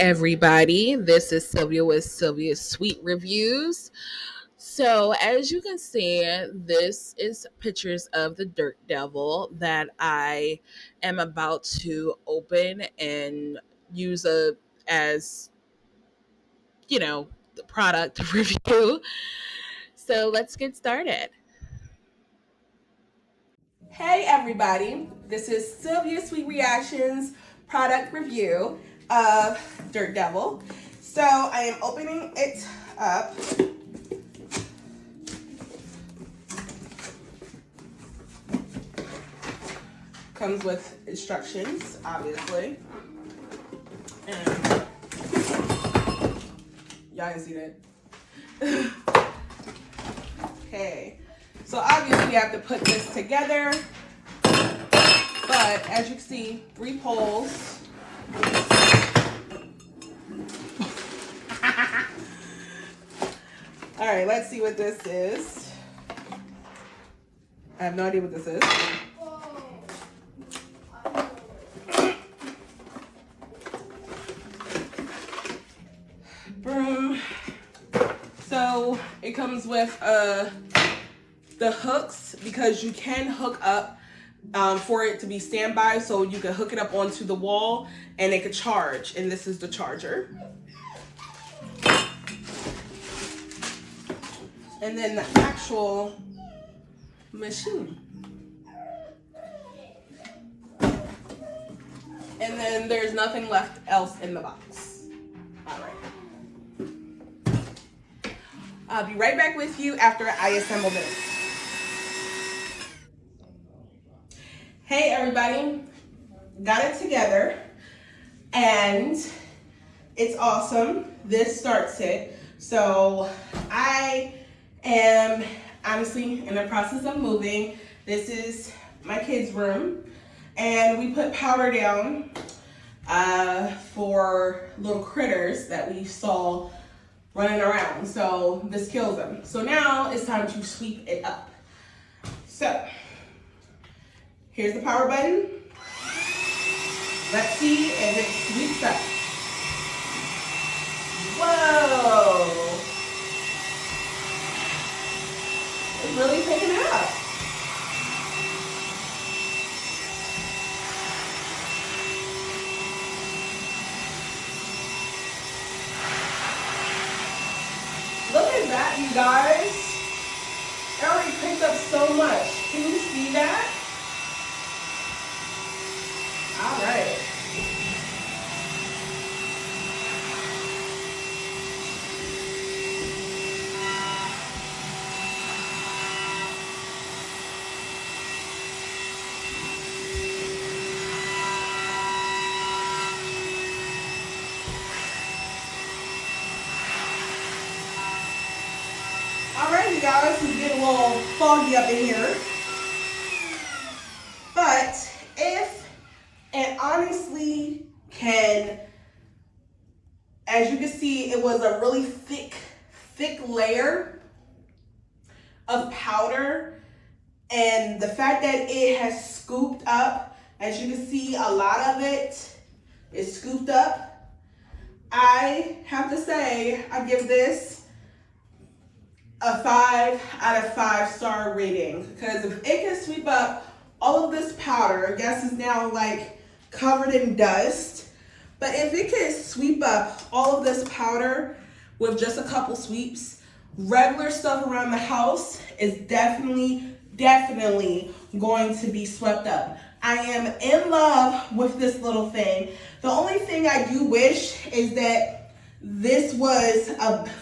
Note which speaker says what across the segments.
Speaker 1: everybody. This is Sylvia with Sylvia's Sweet Reviews. So, as you can see, this is pictures of the Dirt Devil that I am about to open and use as, the product review. So, let's get started.
Speaker 2: Hey everybody, this is Sylvia's Sweet Reactions product review of Dirt Devil. So I am opening it up. Comes with instructions, obviously. And y'all can see that. Okay, so obviously you have to put this together. But as you can see, 3 poles. All right, let's see what this is. I have no idea what this is. Broom. So it comes with the hooks, because you can hook up for it to be standby, so you can hook it up onto the wall and it could charge, and this is the charger. And then the actual machine. And then there's nothing left else in the box. All right. I'll be right back with you after I assemble this. Hey everybody, got it together and it's awesome. This starts it. So I am honestly in the process of moving. This is my kids' room and we put powder down for little critters that we saw running around. So this kills them. So now it's time to sweep it up. So here's the power button. Let's see if it sweeps up. Whoa! It's really picking it up. Look at that, you guys. It already picked up so much. Can you see that? All right. All right, you guys, it's getting a little foggy up in here. But it honestly can, as you can see, it was a really thick layer of powder. And the fact that it has scooped up, as you can see, a lot of it is scooped up. I have to say, I give this a 5 out of 5 star rating, because if it can sweep up all of this powder, I guess it's now like covered in dust, but if it can sweep up all of this powder with just a couple sweeps, regular stuff around the house is definitely going to be swept up. I am in love with this little thing. The only thing I do wish is that this was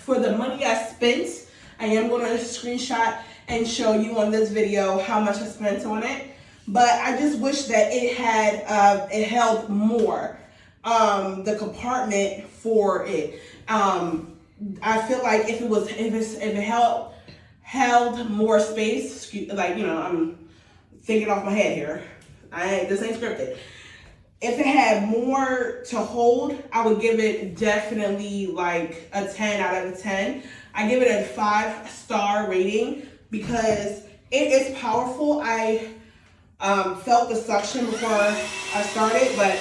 Speaker 2: for the money I spent. I am going to screenshot and show you on this video how much I spent on it. But I just wish that it had it held more, the compartment for it. I feel like if it held more space, like, you know, I'm thinking off my head here. This ain't scripted. If it had more to hold, I would give it definitely like a 10 out of 10. I give it a 5 star rating because it is powerful. I felt the suction before I started, but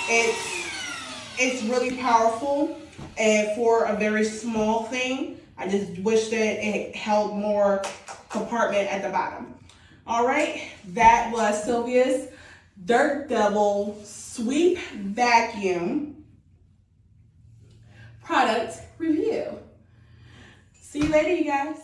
Speaker 2: it's It's really powerful, and for a very small thing, I just wish that it held more compartment at the bottom. All right, that was Sylvia's Dirt Devil Sweep Vacuum product review. See you later, you guys.